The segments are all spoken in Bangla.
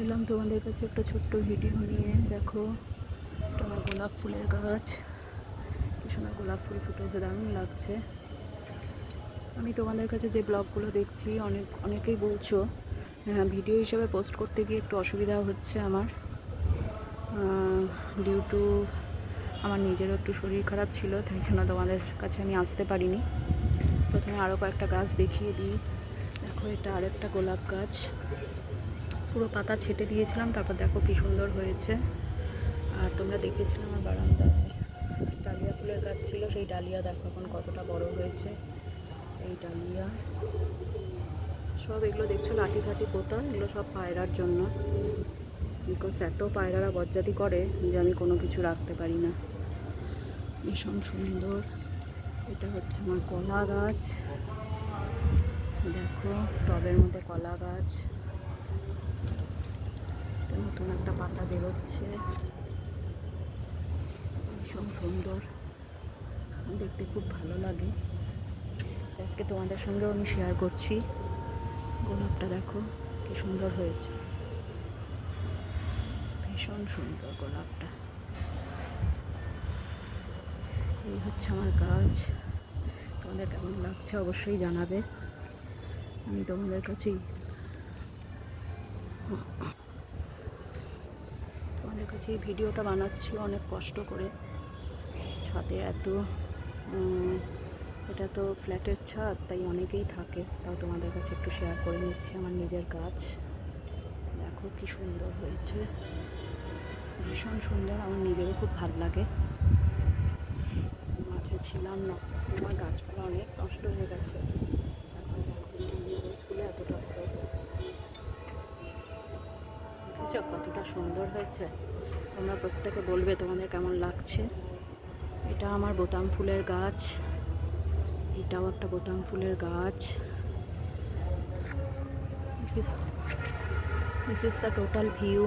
এলাম তোমাদের কাছে একটা ছোট্ট ভিডিও নিয়ে। দেখো, এটা আমার গোলাপ ফুলের গাছ। কি সুন্দর গোলাপ ফুল ফুটেছে, দারুণ লাগছে। আমি তোমাদের কাছে যে ব্লগগুলো দেখছি, অনেকেই বলছো হ্যাঁ, ভিডিও হিসেবে পোস্ট করতে গিয়ে একটু অসুবিধা হচ্ছে আমার, ডিউ টু আমার নিজেরও একটু শরীর খারাপ ছিল, তাই জন্য তোমাদের কাছে আমি আসতে পারিনি। প্রথমে আরও কয়েকটা গাছ দেখিয়ে দিই। দেখো, এটা আরেকটা গোলাপ গাছ, পুরো পাতা ছেটে দিয়েছিলাম, তারপর দেখো কি সুন্দর হয়েছে। আর তোমরা দেখেছিলে আমার বারান্দায় ডালিয়া ফুলের গাছ ছিল, সেই ডালিয়া দেখো এখন কতটা বড় হয়েছে। এই ডালিয়া সব এগুলো দেখছো লাঠি ফাটি পোতা, এগুলো সব পায়রার জন্য। বিকজ এত পায়রারা বজ্জাতি করে যে আমি কোনো কিছু রাখতে পারি না। ভীষণ সুন্দর। এটা হচ্ছে আমার কলা গাছ, দেখো টবের মধ্যে কলা গাছ, নতুন একটা পাতা বেরোচ্ছে, ভীষণ সুন্দর, দেখতে খুব ভালো লাগে। আজকে তোমাদের সঙ্গেও আমি শেয়ার করছি। গোলাপটা দেখো কি সুন্দর হয়েছে, ভীষণ সুন্দর গোলাপটা। এই হচ্ছে আমার গাছ। তোমাদের কেমন লাগছে অবশ্যই জানাবে। আমি তোমাদের কাছে এই ভিডিওটা বানাচ্ছি অনেক কষ্ট করে। ছাদে এত এটা তো ফ্ল্যাটের ছাদ, তাই অনেকেই থাকে, তাও তোমাদের কাছে একটু শেয়ার করে নিচ্ছি আমার নিজের গাছ। দেখো কি সুন্দর হয়েছে, ভীষণ সুন্দর, আমার নিজেরও খুব ভালো লাগে। মাঠে ছিলাম না, আমার গাছপালা অনেক নষ্ট হয়ে গেছে। এখন দেখো এই ডালিয়া গাছগুলো এতটা বড় হয়েছে, দেখেছো কতটা সুন্দর হয়েছে। তোমরা প্রত্যেকে বলবে তোমাদের কেমন লাগছে। এটা আমার বোতাম ফুলের গাছ, এটাও একটা বোতাম ফুলের গাছ। This is the total view.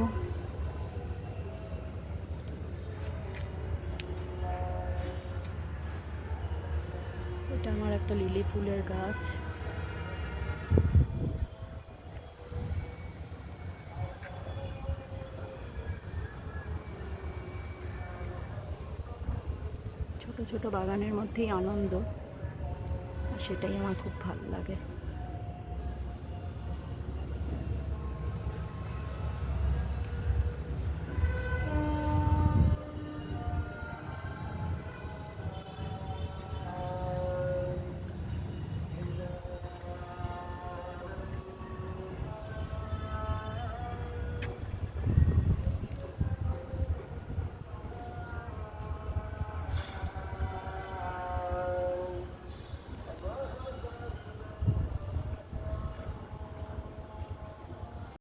এটা আমার একটা লিলি ফুলের গাছ। ছোট ছোট বাগানের মধ্যেই আনন্দ, আর সেটাই আমার খুব ভালো লাগে।